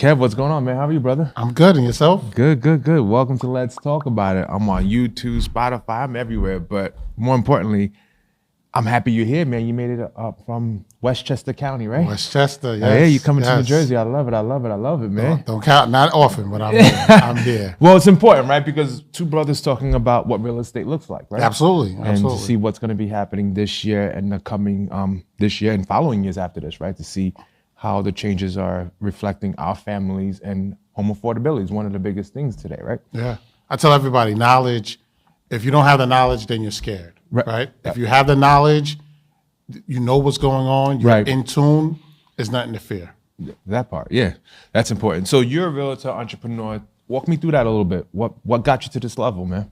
Kev, what's going on, man? How are you, brother? I'm good, and yourself? Good. Welcome to Let's Talk About It. I'm on YouTube, Spotify, I'm everywhere. But more importantly, I'm happy you're here, man. You made it up from Westchester County, right? Westchester, yes. Yeah, you coming to New Jersey. I love it, man. Don't count, not often, but I'm here. I'm here. Well, it's important, right? Because two brothers talking about what real estate looks like, right? Absolutely. And to see what's going to be happening this year and the coming this year and following years after this, right? To see how the changes are reflecting our families, and home affordability is one of the biggest things today, right? Yeah. I tell everybody, knowledge, if you don't have the knowledge, then you're scared, right? If you have the knowledge, you know what's going on, you're in tune, there's nothing to fear. That part, yeah, that's important. So you're a realtor, entrepreneur. Walk me through that a little bit. What got you to this level, man?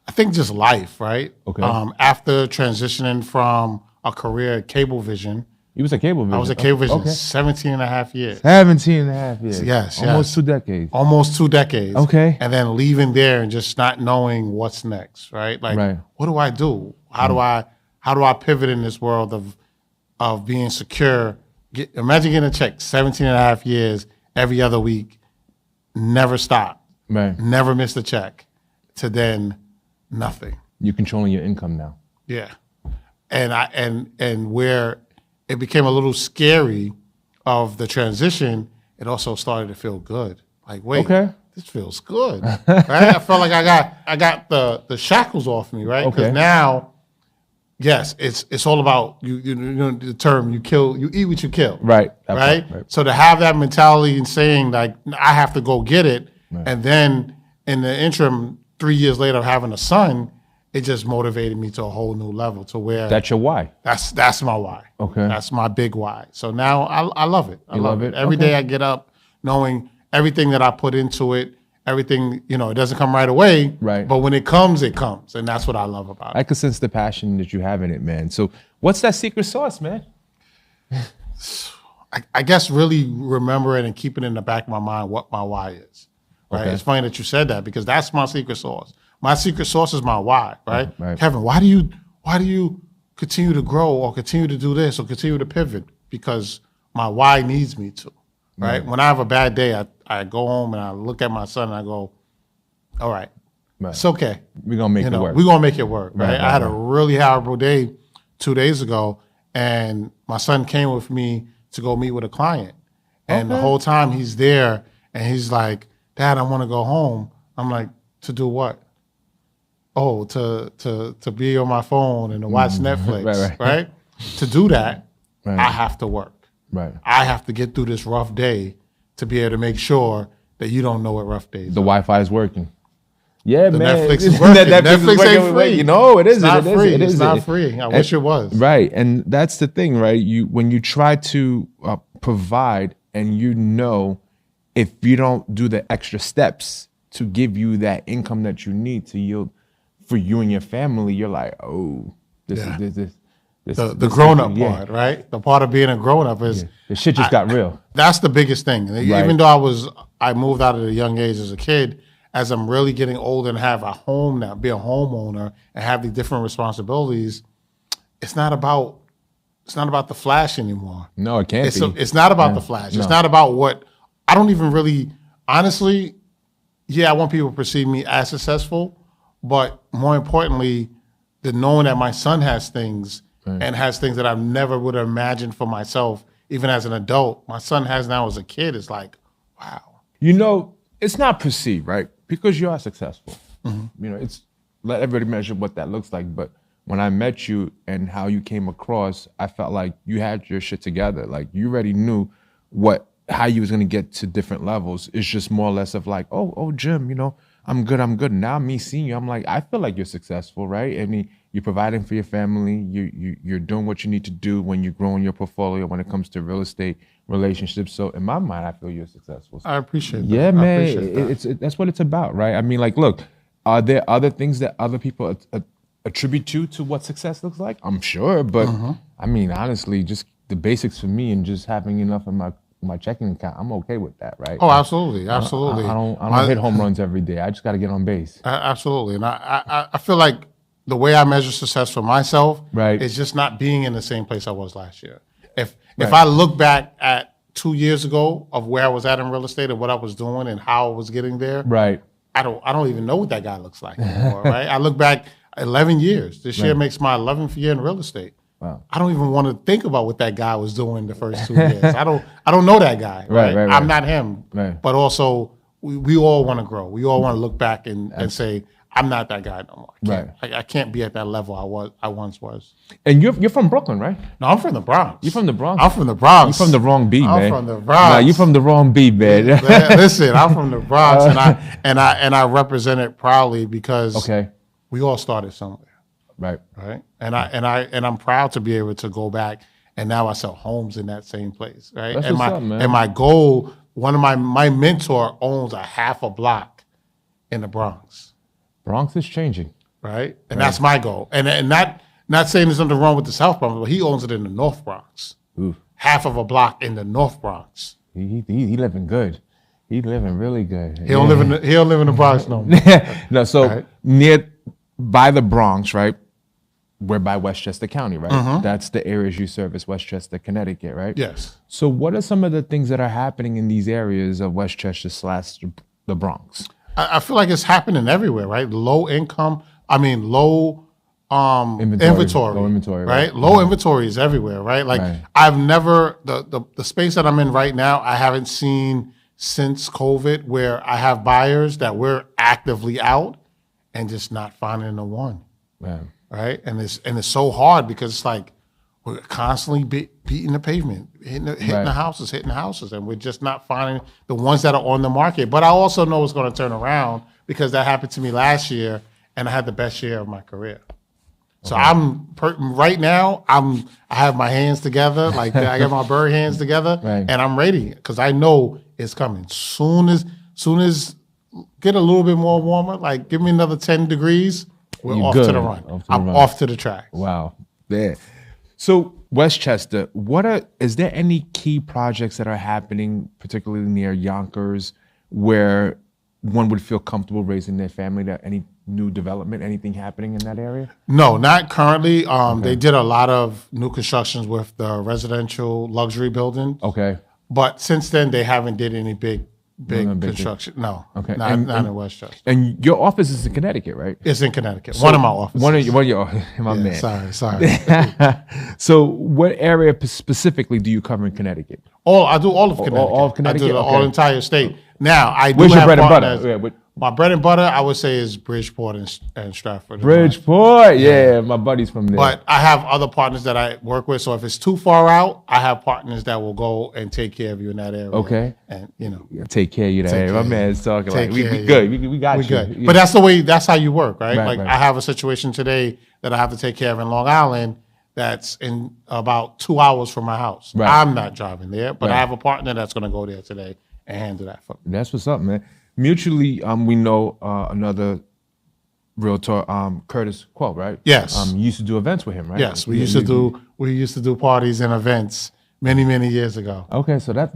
I think just life, right? Okay. After transitioning from a career at Cablevision. You was at Cablevision? I was at Cablevision 17 and a half years. 17 and a half years. Yes. Almost 2 decades. Almost 2 decades. Okay. And then leaving there and just not knowing what's next, right? Like, what do I do? How do I pivot in this world of being secure? Imagine getting a check 17 and a half years every other week, never stop, never missed a check, to then nothing. You're controlling your income now. Yeah. And where it became a little scary of the transition, it also started to feel good. Like, wait, this feels good, right? I felt like I got the shackles off me, right? Because now, yes, it's all about you know the term you eat what you kill, right? So to have that mentality and saying like I have to go get it, and then in the interim, 3 years later, having a son, it just motivated me to a whole new level to where that's your why. That's my why. Okay, that's my big why. So now I love it. I love it. Every day I get up knowing everything that I put into it. Everything, it doesn't come right away. Right. But when it comes, and that's what I love about it. I can sense the passion that you have in it, man. So what's that secret sauce, man? I guess really remembering and keeping in the back of my mind what my why is. Right. Okay. It's funny that you said that because that's my secret sauce. My secret sauce is my why, right? Kevin, why do you continue to grow or continue to do this or continue to pivot? Because my why needs me to, right? When I have a bad day, I go home and I look at my son and I go, all right, it's okay. We're going to make it work. We're going to make it work, right? I had a really horrible day 2 days ago, and my son came with me to go meet with a client. And the whole time he's there, and he's like, Dad, I want to go home. I'm like, to do what? Oh, to be on my phone and to watch Netflix, right? To do that, I have to work. Right. I have to get through this rough day to be able to make sure that you don't know what rough days The Wi-Fi is working. Yeah, man. Netflix is working. Netflix ain't free. It is. It's not free. It's not free. I wish it was. Right, and that's the thing, right? When you try to provide, and if you don't do the extra steps to give you that income that you need to yield for you and your family, you're like, oh, this the grown-up part, right? The part of being a grown-up is the shit just got real. That's the biggest thing. Right. Even though I moved out at a young age as a kid, as I'm really getting older and have a home now, be a homeowner and have the different responsibilities, it's not about the flash anymore. No, it can't be. It's not about the flash. No. It's not about what I don't even really honestly. Yeah, I want people to perceive me as successful, but more importantly, the knowing that my son has things. And has things that I never would have imagined for myself, even as an adult. My son has now as a kid. It's like, wow. It's not perceived, right? Because you are successful. Mm-hmm. It's let everybody measure what that looks like. But when I met you and how you came across, I felt like you had your shit together. Like you already knew how you was gonna get to different levels. It's just more or less of like, oh, Jim, I'm good. Now me seeing you, I'm like, I feel like you're successful, right? I mean, you're providing for your family. You're doing what you need to do when you're growing your portfolio when it comes to real estate relationships. So in my mind, I feel you're successful. I appreciate that. Yeah, man. That's what it's about, right? I mean, like, look, are there other things that other people attribute to what success looks like? I'm sure, but I mean, honestly, just the basics for me and just having enough in my checking account, I'm okay with that, right? Oh, absolutely. I don't hit home runs every day. I just got to get on base. Absolutely. And I feel like the way I measure success for myself is just not being in the same place I was last year. If I look back at 2 years ago of where I was at in real estate and what I was doing and how I was getting there. Right. I don't even know what that guy looks like anymore, right? I look back 11 years. This year makes my 11th year in real estate. Wow. I don't even want to think about what that guy was doing the first 2 years. I don't know that guy. Right? I'm not him. Right. But also, we all want to grow. We all want to look back and say, I'm not that guy no more. I can't be at that level I once was. And you're from Brooklyn, right? No, I'm from the Bronx. You're from the Bronx? I'm from the Bronx. You're from the wrong beat, man. I'm from the Bronx. Nah, you're from the wrong beat, man. Listen, I'm from the Bronx, and I represent it proudly because we all started somewhere. Right. And I'm proud to be able to go back, and now I sell homes in that same place. Right. That's what's up, man. And my goal, one of my mentor owns a half a block in the Bronx. Bronx is changing. Right? And that's my goal. And not saying there's something wrong with the South Bronx, but he owns it in the North Bronx. Ooh. Half of a block in the North Bronx. He living good. He living really good. He don't live in the Bronx no more. No, so near by the Bronx, right? We're by Westchester County, right? Mm-hmm. That's the areas you service, Westchester, Connecticut, right? Yes. So what are some of the things that are happening in these areas of Westchester / the Bronx? I feel like it's happening everywhere, right? Low inventory. Low inventory, right? Low inventory is everywhere, right? Like I've never, the space that I'm in right now, I haven't seen since COVID where I have buyers that we're actively out and just not finding the one, right? And it's so hard because it's like we're constantly beating the pavement, hitting the houses, and we're just not finding the ones that are on the market. But I also know it's going to turn around because that happened to me last year, and I had the best year of my career. So right now, I have my hands together, like I got my bird hands together, and I'm ready because I know it's coming. Soon as get a little bit more warmer, like give me another 10 degrees, we're off to the run. I'm off to the track. Wow, yeah. So Westchester, is there any key projects that are happening, particularly near Yonkers, where one would feel comfortable raising their family? Any new development, anything happening in that area? No, not currently. They did a lot of new constructions with the residential luxury buildings. Okay. But since then, they haven't did any big construction. No. Okay. Not in Westchester. And your office is in Connecticut, right? It's in Connecticut. So one of my offices. One of your man. Sorry. So what area specifically do you cover in Connecticut? I do all of Connecticut. All of Connecticut? I do the entire state. Now, I do Where's have your bread partners. and butter? My bread and butter, I would say, is Bridgeport and Stratford. Bridgeport, yeah, my buddy's from there. But I have other partners that I work with. So if it's too far out, I have partners that will go and take care of you in that area. Okay. And, take care of you in that area. My man's talking like, we good. We got you. Good. Yeah. But that's how you work, right? I have a situation today that I have to take care of in Long Island that's in about 2 hours from my house. Right. I'm not driving there, but I have a partner that's going to go there today and handle that for me. That's what's up, man. Mutually, we know another realtor, Curtis Quell, right? Yes. You used to do events with him, right? Yes, we used to do parties and events many years ago. Okay, so that's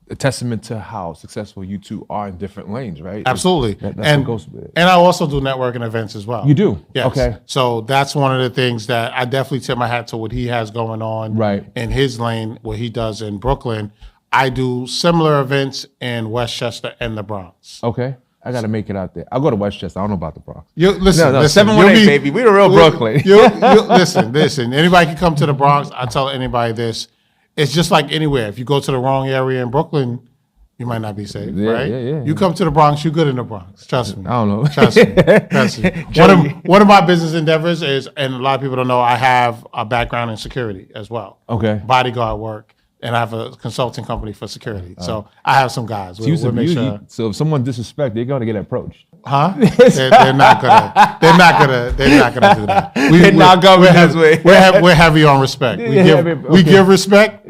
a testament to how successful you two are in different lanes, right? Absolutely. That's what goes with it. And I also do networking events as well. You do? Yes. Okay. So that's one of the things that I definitely tip my hat to what he has going on in his lane, what he does in Brooklyn. I do similar events in Westchester and the Bronx. Okay. I got to make it out there. I'll go to Westchester. I don't know about the Bronx. Listen, 718, baby. We the real Brooklyn. Listen. Anybody can come to the Bronx. I tell anybody this. It's just like anywhere. If you go to the wrong area in Brooklyn, you might not be safe, right? Yeah. You come to the Bronx, you're good in the Bronx. Trust me. I don't know. Trust me. One of my business endeavors is, and a lot of people don't know, I have a background in security as well. Okay. Bodyguard work. And I have a consulting company for security. So I have some guys. We'll make sure. So if someone disrespects, they're going to get approached. Huh? They're not gonna do that. We're heavy on respect. We give respect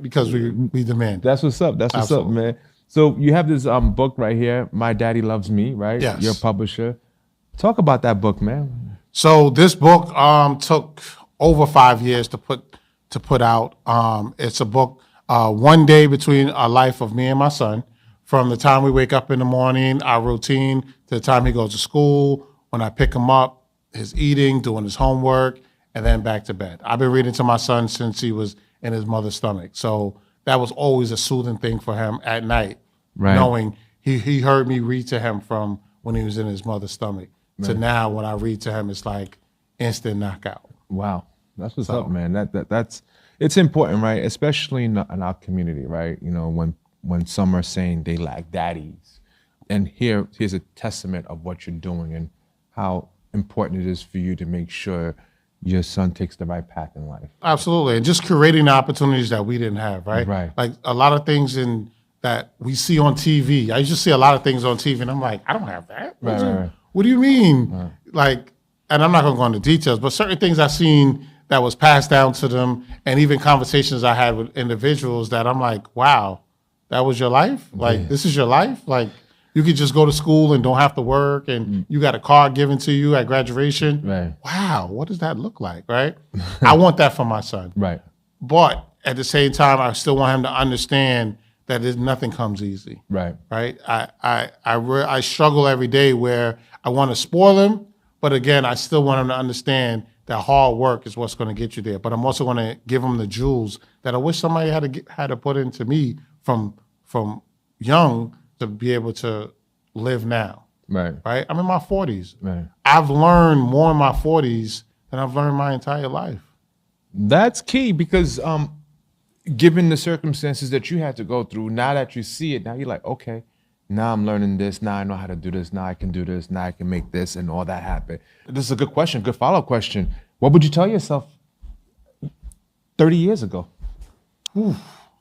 because we demand. That's what's up. That's what's up, man. So you have this book right here, My Daddy Loves Me, right? Yes. You're a publisher. Talk about that book, man. So this book took over 5 years to put out. It's a book, one day between a life of me and my son, from the time we wake up in the morning, our routine, to the time he goes to school, when I pick him up, his eating, doing his homework, and then back to bed. I've been reading to my son since he was in his mother's stomach. So that was always a soothing thing for him at night, Right. knowing he heard me read to him from when he was in his mother's stomach to Right. now when I read to him, it's like instant knockout. Wow, that's what's up, man. That's it's important, right? Especially in our community, right? You know, when some are saying they lack daddies, and here's a testament of what you're doing and how important it is for you to make sure your son takes the right path in life. Absolutely, and just creating the opportunities that we didn't have, right? Right. Like a lot of things that we see on TV. I used to see a lot of things on TV, and I'm like, I don't have that. Right. What do you mean? Like, and I'm not going to go into details, but certain things I've seen that was passed down to them, and even conversations I had with individuals that I'm like, wow, that was your life? Like, this is your life? Like, you could just go to school and don't have to work, and you got a card given to you at graduation. Right. Wow, what does that look like, right? I want that for my son. Right. But at the same time, I still want him to understand that nothing comes easy. Right. Right. I struggle every day where I want to spoil him, but again, I still want him to understand that hard work is what's going to get you there. But I'm also going to give him the jewels that I wish somebody had to put into me from young to be able to live now. Right. Right. I'm in my 40s. Right. I've learned more in my 40s than I've learned my entire life. That's key because given the circumstances that you had to go through, now that you see it, now you're like, okay, now I'm learning this. Now I know how to do this. Now I can do this. Now I can make this and all that happen. This is a good question, good follow-up question. What would you tell yourself 30 years ago?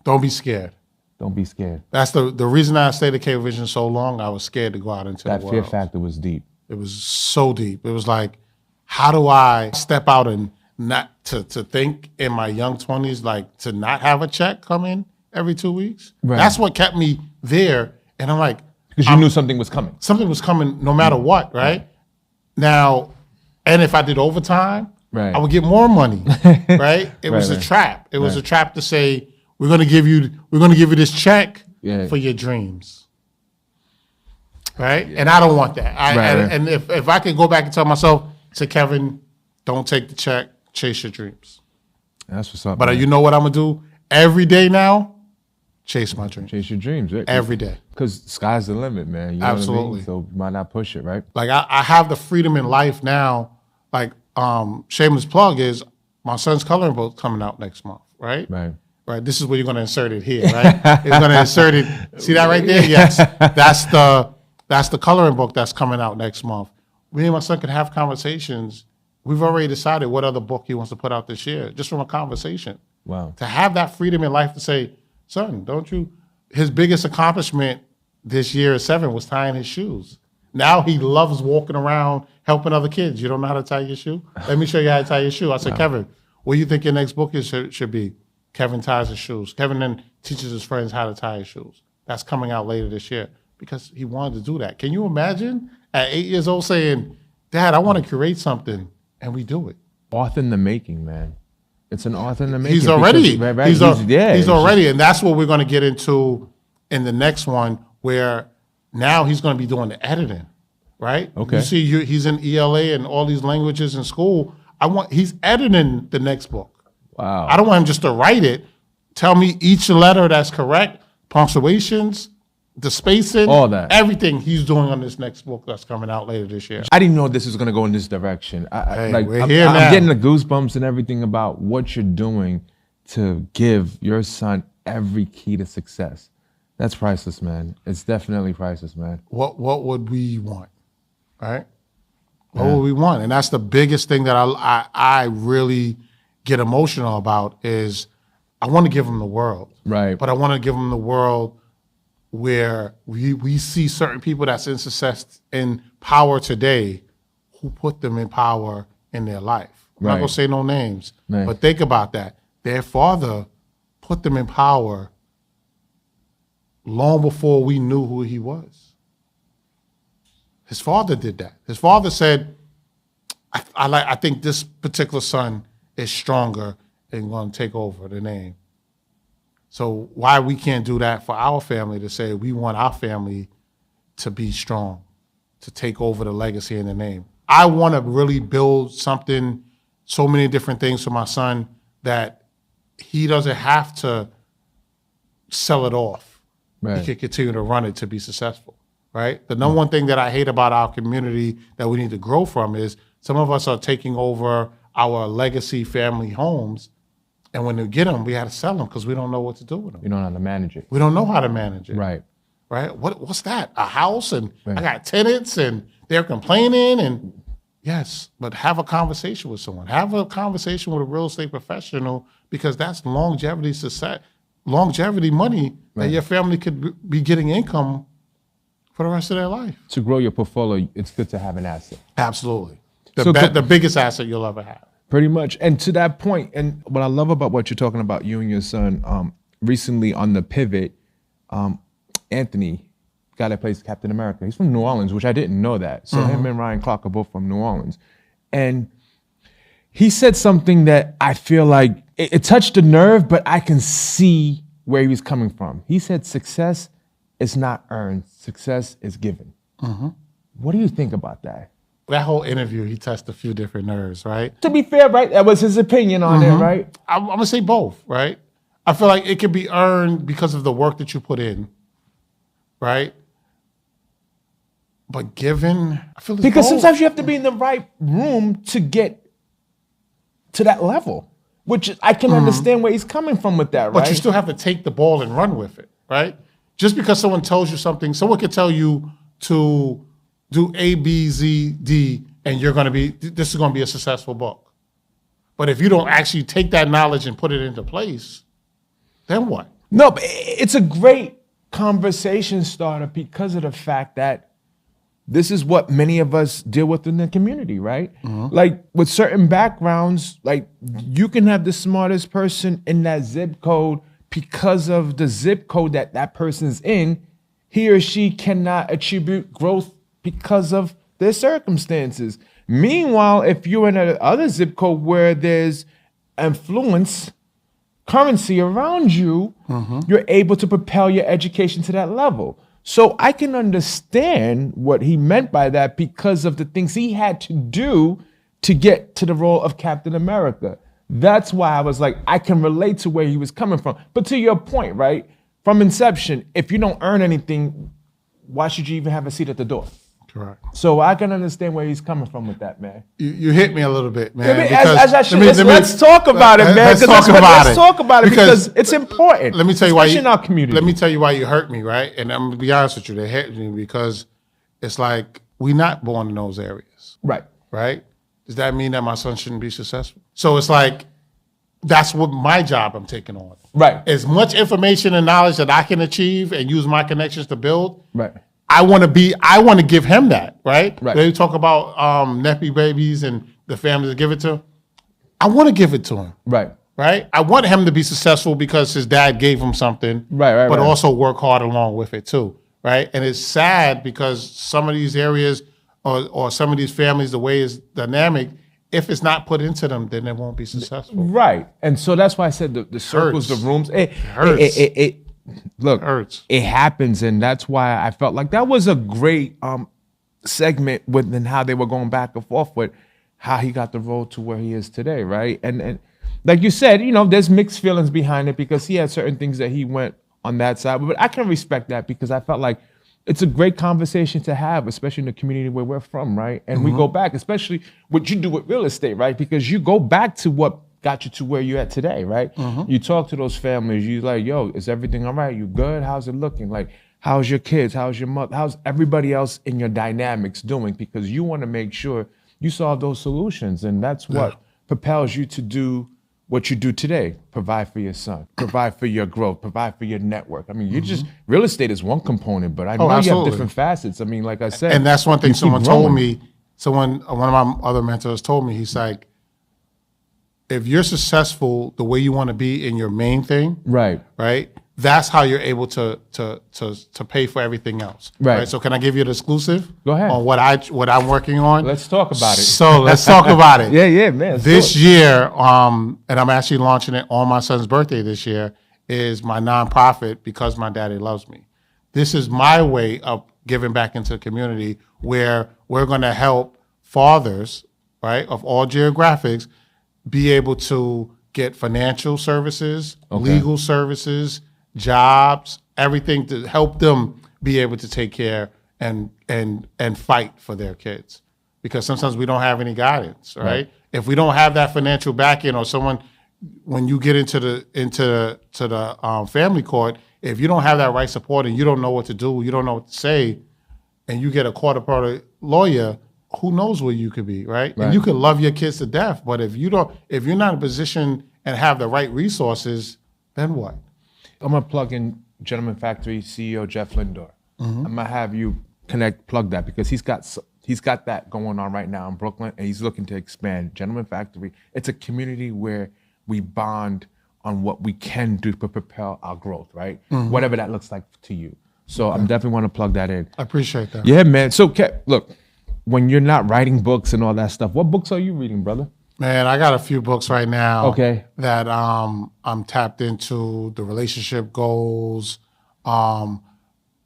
Don't be scared. Don't be scared. That's the reason I stayed at Cablevision so long. I was scared to go out into the world. That fear factor was deep. It was so deep. It was like, how do I step out and not to think in my young 20s, like to not have a check come in every 2 weeks? Right. That's what kept me there. And I'm like, because you knew something was coming. Something was coming no matter what, right? Now, and if I did overtime, right, I would get more money, right? It was a trap. It was a trap to say, we're gonna give you this check for your dreams. Right? Yeah. And I don't want that. And if I could go back and tell myself, to Kevin, don't take the check, chase your dreams. That's what's up. But man. You know what I'm gonna do every day now? Chase my dreams. Chase your dreams, right? Every day. Because sky's the limit, man. You know Absolutely. What I mean? So why not push it, right? Like I have the freedom in life now. Like shameless plug is my son's coloring book coming out next month, right? Right. This is where you're going to insert it here, right? It's going to insert it. See that right there? Yes. That's the coloring book that's coming out next month. Me and my son could have conversations. We've already decided what other book he wants to put out this year, just from a conversation. Wow. To have that freedom in life to say, son, don't you? His biggest accomplishment this year at 7 was tying his shoes. Now he loves walking around helping other kids. You don't know how to tie your shoe? Let me show you how to tie your shoe. I said, Kevin, what do you think your next book should be? Kevin ties his shoes. Kevin then teaches his friends how to tie his shoes. That's coming out later this year because he wanted to do that. Can you imagine at 8 years old saying, Dad, I want to create something, and we do it? Author in the making, man. It's an author in the making. He's already. Because, he's already, and that's what we're going to get into in the next one, where now he's going to be doing the editing, right? Okay. You see, he's in ELA and all these languages in school. He's editing the next book. Wow. I don't want him just to write it. Tell me each letter that's correct, punctuations, the spacing, all that, everything he's doing on this next book that's coming out later this year. I didn't know this was going to go in this direction. I'm getting the goosebumps and everything about what you're doing to give your son every key to success. That's priceless, man. It's definitely priceless, man. What would we want, right? What would we want? And that's the biggest thing that I really get emotional about is I want to give him the world, right? But I want to give him the world where we see certain people that's in success, in power today, who put them in power in their life. I'm not going to say no names, but think about that. Their father put them in power long before we knew who he was. His father did that. His father said, I think this particular son is stronger and going to take over the name. So why we can't do that for our family to say we want our family to be strong, to take over the legacy and the name. I want to really build something, so many different things for my son that he doesn't have to sell it off. Right. He could continue to run it to be successful, right? The number one thing that I hate about our community that we need to grow from is some of us are taking over our legacy family homes, and when we get them, we have to sell them because we don't know what to do with them. You don't know how to manage it. We don't know how to manage it. Right. Right? What's that? A house, and I got tenants, and they're complaining, and yes, but have a conversation with someone. Have a conversation with a real estate professional, because that's longevity money that your family could be getting income for the rest of their life. To grow your portfolio, it's good to have an asset. Absolutely. The biggest asset you'll ever have. Pretty much. And to that point, and what I love about what you're talking about, you and your son, recently on the pivot, Anthony, guy that plays Captain America, he's from New Orleans, which I didn't know that. So him and Ryan Clark are both from New Orleans. And he said something that I feel like it touched a nerve, but I can see where he was coming from. He said, success is not earned, success is given. What do you think about that? That whole interview, he touched a few different nerves, right? To be fair, right, that was his opinion on it, right? I'm going to say both, right? I feel like it can be earned because of the work that you put in, right? But given, I feel it's because both. sometimes you have to be in the right room to get to that level, which I can understand where he's coming from with that, right? But you still have to take the ball and run with it, right? Just because someone tells you something, someone can tell you to do A, B, Z, D, and this is going to be a successful book. But if you don't actually take that knowledge and put it into place, then what? No, but it's a great conversation starter because of the fact that this is what many of us deal with in the community, right? Like with certain backgrounds, like you can have the smartest person in that zip code because of the zip code that that person's in. He or she cannot attribute growth because of their circumstances. Meanwhile, if you're in another zip code where there's influence, currency around you, you're able to propel your education to that level. So I can understand what he meant by that because of the things he had to do to get to the role of Captain America. That's why I was like, I can relate to where he was coming from. But to your point, right, from inception, if you don't earn anything, why should you even have a seat at the door? Correct. So I can understand where he's coming from with that, man. You hit me a little bit, man. Let's talk about it, man. Let's talk about it because it's important. Let me tell you why. In our community. Let me tell you why you hurt me, right? And I'm gonna be honest with you, they hurt me because it's like we're not born in those areas, right? Right? Does that mean that my son shouldn't be successful? So it's like that's what my job I'm taking on. Right. As much information and knowledge that I can achieve and use my connections to build. Right. I want to give him that, right? Right. They talk about neppy babies and the family to give it to. I want to give it to him. Right. Right? I want him to be successful because his dad gave him something. Right. But also work hard along with it too. Right? And it's sad because some of these areas or some of these families, the way it's dynamic, if it's not put into them, then it won't be successful. Right. And so that's why I said the circles, the rooms. It hurts. Look, hurts. It happens, and that's why I felt like that was a great segment within how they were going back and forth with how he got the role to where he is today, right? And like you said, there's mixed feelings behind it because he had certain things that he went on that side, but I can respect that because I felt like it's a great conversation to have, especially in the community where we're from, right? And we go back, especially what you do with real estate, right? Because you go back to what got you to where you're at today, right? You talk to those families, you like, yo, is everything all right? You good? How's it looking? Like, how's your kids? How's your mother? How's everybody else in your dynamics doing? Because you want to make sure you solve those solutions. And that's what propels you to do what you do today. Provide for your son, provide for your growth, provide for your network. I mean, you just, real estate is one component, but I know you have different facets. I mean, like I said. And that's one thing someone told me, one of my other mentors told me, he's like, if you're successful the way you want to be in your main thing, right, that's how you're able to pay for everything else. Right. So can I give you the exclusive? Go ahead. On what I'm working on? Let's talk about it. So let's talk about it. Yeah, man. This year, and I'm actually launching it on my son's birthday this year, is my nonprofit, Because My Daddy Loves Me. This is my way of giving back into the community where we're going to help fathers, right, of all geographics, be able to get financial services, legal services, jobs, everything to help them be able to take care and fight for their kids. Because sometimes we don't have any guidance, right? If we don't have that financial backing, or someone, when you get into the family court, if you don't have that right support and you don't know what to do, you don't know what to say, and you get a court-appointed lawyer, who knows where you could be, right? And you could love your kids to death, but if you're not in a position and have the right resources, then what? I'm gonna plug in Gentleman Factory CEO Jeff Lindor. I'm gonna have you plug that, because he's got that going on right now in Brooklyn, and he's looking to expand Gentleman Factory. It's a community where we bond on what we can do to propel our growth, right? Whatever that looks like to you. So I'm definitely want to plug that in. I appreciate that. Yeah, man. So look, when you're not writing books and all that stuff, what books are you reading, brother? Man, I got a few books right now. Okay. That I'm tapped into. The relationship goals, the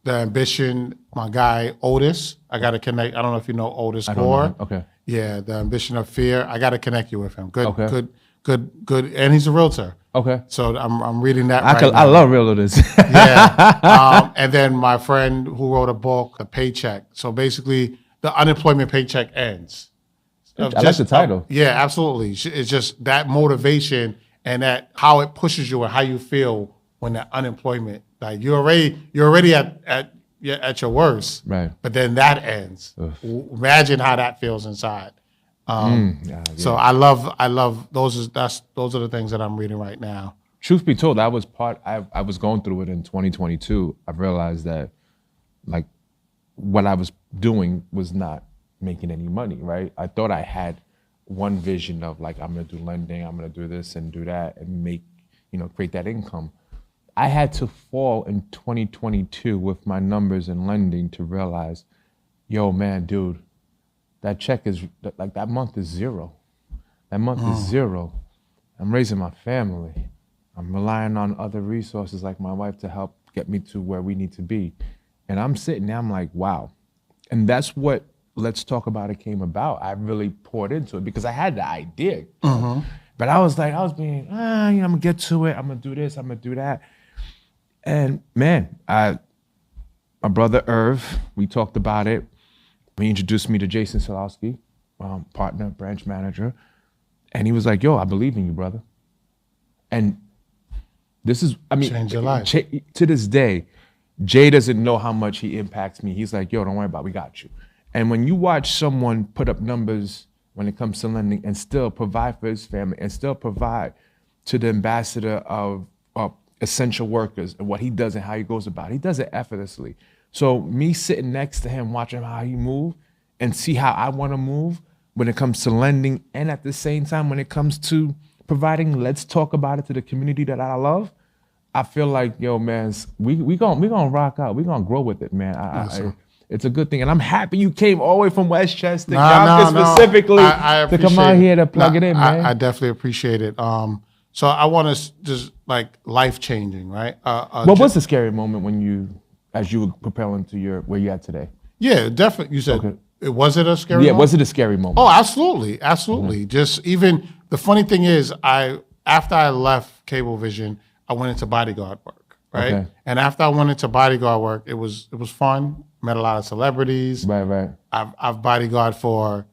ambition. My guy Otis, I got to connect. I don't know if you know Otis Gore. Okay. Yeah, the ambition of fear. I got to connect you with him. Good, and he's a realtor. Okay. So I'm reading that right now. I love realtors. Yeah. And then my friend who wrote a book, The Paycheck. So basically, the unemployment paycheck ends. I like the title. Yeah, absolutely. It's just that motivation and that how it pushes you and how you feel when that unemployment, like you're already at your worst, right? But then that ends. Imagine how that feels inside. So I love those are the things that I'm reading right now. Truth be told, I was going through it in 2022. I realized that like what I was doing was not making any money, right? I thought I had one vision of like, I'm gonna do lending, I'm gonna do this and do that and make, create that income. I had to fall in 2022 with my numbers in lending to realize, yo, man, dude, that check is like, that month is zero. That month is zero. I'm raising my family. I'm relying on other resources like my wife to help get me to where we need to be. And I'm sitting there, I'm like, wow. And that's what Let's Talk About It came about. I really poured into it because I had the idea. But I was being, I'm gonna get to it. I'm gonna do this, I'm gonna do that. And man, my brother Irv, we talked about it. He introduced me to Jason Solowski, partner, branch manager. And he was like, yo, I believe in you, brother. And this is, change your life. To this day, Jay doesn't know how much he impacts me. He's like, yo, don't worry about it, we got you. And when you watch someone put up numbers when it comes to lending and still provide for his family and still provide to the ambassador of essential workers and what he does and how he goes about it, he does it effortlessly. So me sitting next to him, watching how he move and see how I want to move when it comes to lending, and at the same time when it comes to providing Let's Talk About It to the community that I love, I feel like, yo, man, we gonna rock out. We gonna grow with it, man. It's a good thing, and I'm happy you came all the way from Westchester, specifically to come out here to plug it in, man. I definitely appreciate it. So I want to just like life changing, right? What was the scary moment as you were propelling to where you at today? Yeah, definitely. You said was it a scary moment? Yeah, was it a scary moment? Oh, absolutely. Just even the funny thing is, after I left Cablevision, I went into bodyguard work, right? Okay. And after I went into bodyguard work, it was fun. Met a lot of celebrities. Right. I've bodyguard for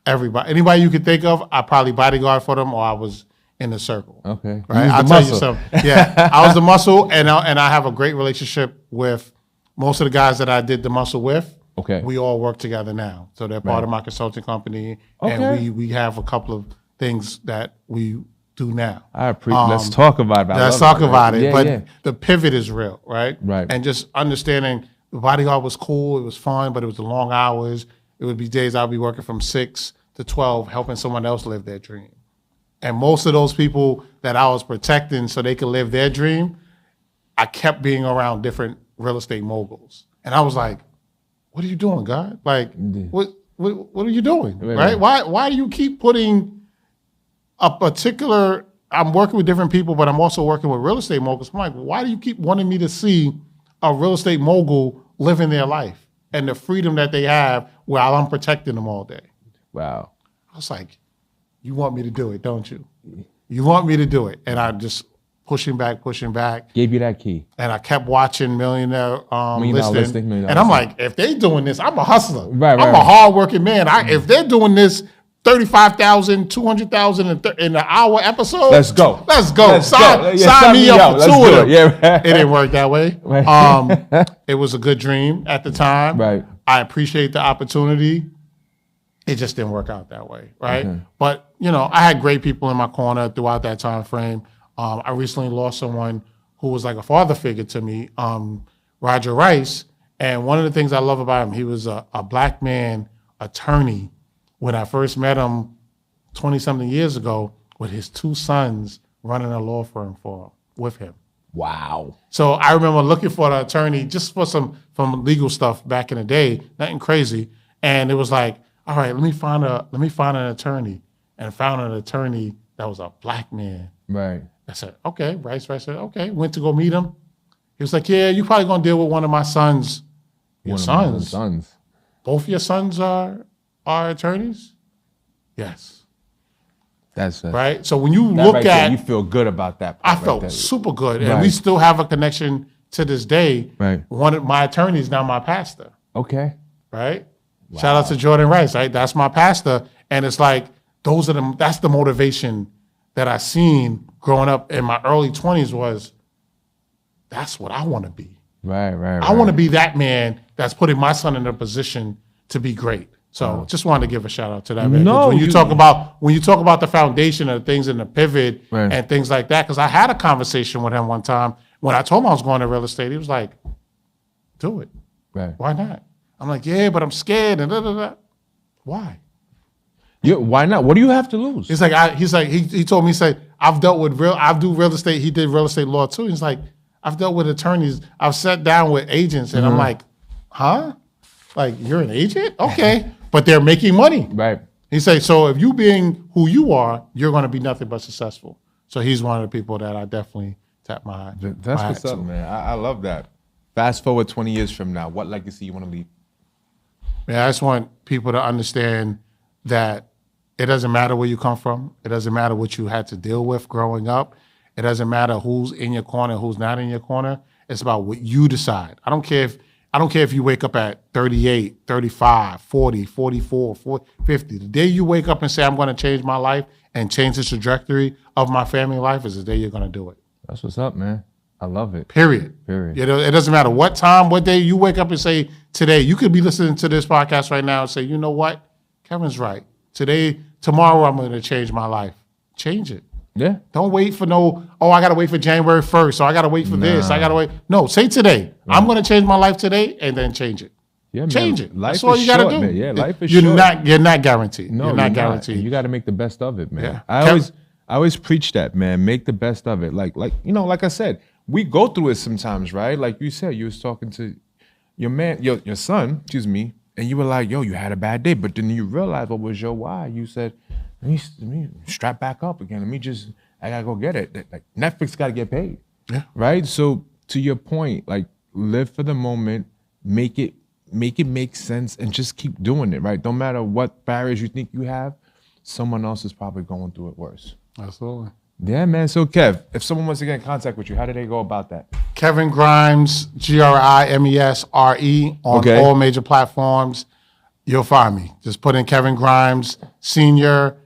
everybody. Anybody you could think of, I probably bodyguard for them, or I was in the circle. Okay. Right. I'll tell you something. Yeah, I was the muscle, and I have a great relationship with most of the guys that I did the muscle with. Okay. We all work together now, so they're part of my consulting company, and we have a couple of things that we do now. I appreciate. Let's talk about it. Let's talk about it. But the pivot is real, right? Right. And just understanding the bodyguard was cool. It was fun, but it was the long hours. It would be days I'd be working from 6 to 12, helping someone else live their dream. And most of those people that I was protecting so they could live their dream, I kept being around different real estate moguls. And I was like, what are you doing, God? Like, what are you doing, right? Why do you keep putting a particular, I'm working with different people, but I'm also working with real estate moguls. I'm like, why do you keep wanting me to see a real estate mogul living their life and the freedom that they have while I'm protecting them all day? Wow. I was like, you want me to do it, don't you? You want me to do it. And I just pushing back. Gave you that key. And I kept watching Millionaire Listing. And I'm like, if they doing this, I'm a hustler. Right, I'm a hardworking man. If they're doing this 35,000, 200,000 in an hour episode. Let's go. Sign me up for 2 of them. Yeah. It didn't work that way. Right. It was a good dream at the time. Right. I appreciate the opportunity. It just didn't work out that way. Right. Mm-hmm. But, I had great people in my corner throughout that time frame. I recently lost someone who was like a father figure to me, Roger Rice. And one of the things I love about him, he was a black man attorney. When I first met him 20-something years ago, with his 2 sons running a law firm with him. Wow. So I remember looking for an attorney just for some legal stuff back in the day, nothing crazy. And it was like, all right, let me find an attorney. And I found an attorney that was a black man. Right. I said, okay. Rice said, okay. Went to go meet him. He was like, yeah, you probably gonna deal with one of my sons. Your sons? Both your sons are attorneys? Yes. That's right. So when you look right at, there, you feel good about that. I felt super good, and we still have a connection to this day. Right. One of my attorneys now my pastor. Okay. Right. Wow. Shout out to Jordan Rice. Right. That's my pastor, and it's like that's the motivation that I seen growing up in my early 20s was. That's what I want to be. Right. I want to be that man that's putting my son in a position to be great. So just wanted to give a shout out to that man. No, when you talk about the foundation of things and the pivot and things like that, because I had a conversation with him one time when I told him I was going to real estate. He was like, "Do it. Right? Why not?" I'm like, "Yeah, but I'm scared." And why? Why not? What do you have to lose? He's like, he told me, I do real estate. He did real estate law too. He's like, I've dealt with attorneys. I've sat down with agents, and I'm like, huh? Like, you're an agent? Okay. But they're making money. Right. He said, so if you being who you are, you're going to be nothing but successful. So he's one of the people that I definitely tap my That's what's up, man. I love that. Fast forward 20 years from now, what legacy you want to leave? Yeah, I just want people to understand that it doesn't matter where you come from. It doesn't matter what you had to deal with growing up. It doesn't matter who's in your corner, who's not in your corner. It's about what you decide. I don't care if you wake up at 38, 35, 40, 44, 50. The day you wake up and say, I'm going to change my life and change the trajectory of my family life is the day you're going to do it. That's what's up, man. I love it. Period. It doesn't matter what time, what day you wake up and say, today, you could be listening to this podcast right now and say, you know what? Kevin's right. Tomorrow I'm going to change my life. Change it. Yeah. Don't wait for I got to wait for January 1st. So I got to wait for this. I got to wait. No, say today. Right. I'm going to change my life today and then change it. Yeah, change man. it. Life That's all you got to do. Man. Yeah, life is short. You're not guaranteed. No, you're not guaranteed. You got to make the best of it, man. Yeah. I always preach that, man. Make the best of it. Like I said, we go through it sometimes, right? Like you said, you was talking to your son, excuse me, and you were like, yo, you had a bad day, but then you realized what was your why. You said, let me strap back up again. I gotta go get it. Like Netflix gotta get paid. Yeah. Right? So to your point, like live for the moment, make it make sense and just keep doing it, right? No matter what barriers you think you have, someone else is probably going through it worse. Absolutely. Yeah, man. So Kev, if someone wants to get in contact with you, how do they go about that? Kevin Grimes, GRIMESRE on all major platforms. You'll find me. Just put in Kevin Grimes Senior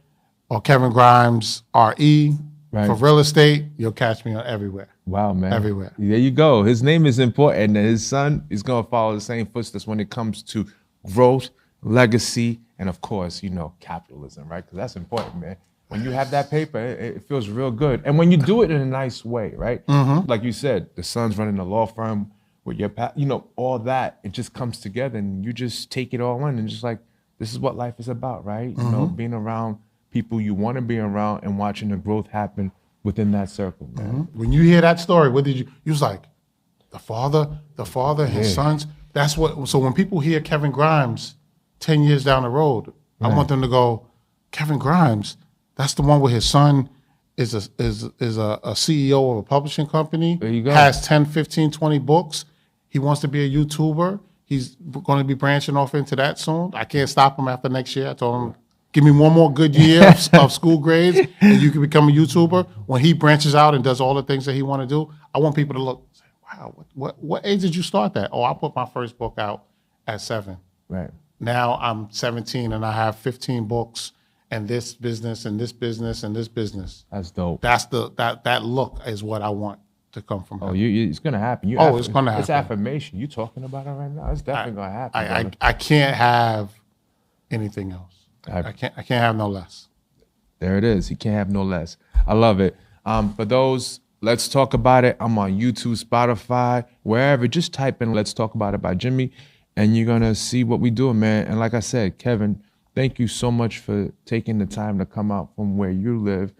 or Kevin Grimes RE. Right. For real estate, you'll catch me on everywhere. Wow, man. Everywhere. There you go. His name is important, and his son is going to follow the same footsteps when it comes to growth, legacy, and of course, capitalism, right? Because that's important, man. When you have that paper, it feels real good. And when you do it in a nice way, right? Mm-hmm. Like you said, the son's running a law firm with your, all that, it just comes together and you just take it all in and just like, this is what life is about, right? Mm-hmm. Being around people you want to be around and watching the growth happen within that circle, man. Mm-hmm. When you hear that story, what did you was like, the father, his sons, that's what, so when people hear Kevin Grimes 10 years down the road, I want them to go, Kevin Grimes, that's the one where his son is a CEO of a publishing company, there you go. Has 10, 15, 20 books. He wants to be a YouTuber. He's going to be branching off into that soon. I can't stop him after next year. I told him, Give me one more good year of school grades, and you can become a YouTuber. When he branches out and does all the things that he want to do, I want people to look, say, wow, what age did you start that? Oh, I put my first book out at 7. Right. Now I'm 17 and I have 15 books and this business and this business and this business. That's dope. That's that look is what I want to come from him. It's gonna happen. It's gonna happen. It's affirmation. You talking about it right now? It's definitely gonna happen. I can't have anything else. I can't have no less. There it is. You can't have no less. I love it. For those, let's talk about it. I'm on YouTube, Spotify, wherever. Just type in "Let's Talk About It" by Jimmy, and you're gonna see what we doing, man. And like I said, Kevin, thank you so much for taking the time to come out from where you live,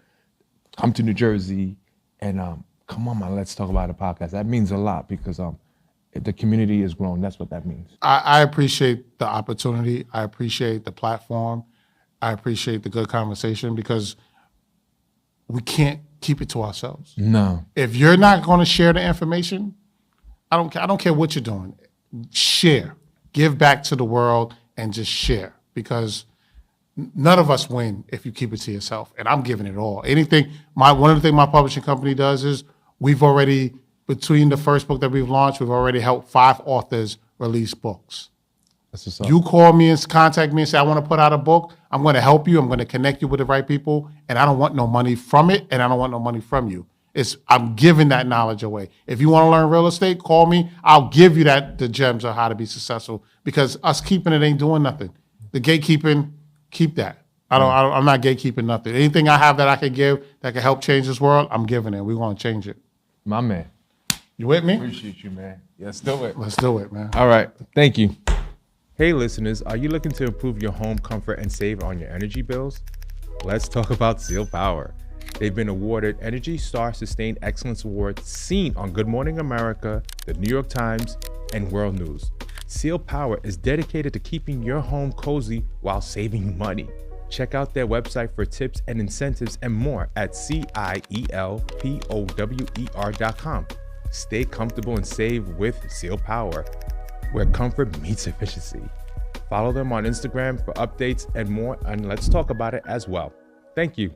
come to New Jersey, and come on, man. Let's Talk About It podcast. That means a lot because the community is growing. That's what that means. I appreciate the opportunity. I appreciate the platform. I appreciate the good conversation because we can't keep it to ourselves. No. If you're not going to share the information, I don't care what you're doing. Share. Give back to the world and just share because none of us win if you keep it to yourself. And I'm giving it all. One of the things my publishing company does is we've already, between the first book that we've launched, we've already helped 5 authors release books. You call me and contact me and say, I want to put out a book. I'm going to help you. I'm going to connect you with the right people. And I don't want no money from it. And I don't want no money from you. I'm giving that knowledge away. If you want to learn real estate, call me. I'll give you the gems of how to be successful because us keeping it ain't doing nothing. The gatekeeping, keep that. I'm not gatekeeping nothing. Anything I have that I can give that can help change this world, I'm giving it. We want to change it. My man. You with me? Appreciate you, man. Let's do it. Let's do it, man. All right. Thank you. Hey, listeners, are you looking to improve your home comfort and save on your energy bills? Let's talk about Seal Power. They've been awarded Energy Star Sustained Excellence Award seen on Good Morning America, the New York Times, and World News. Seal Power is dedicated to keeping your home cozy while saving money. Check out their website for tips and incentives and more at CIELPOWER.com. Stay comfortable and save with Seal Power, where comfort meets efficiency. Follow them on Instagram for updates and more, and let's talk about it as well. Thank you.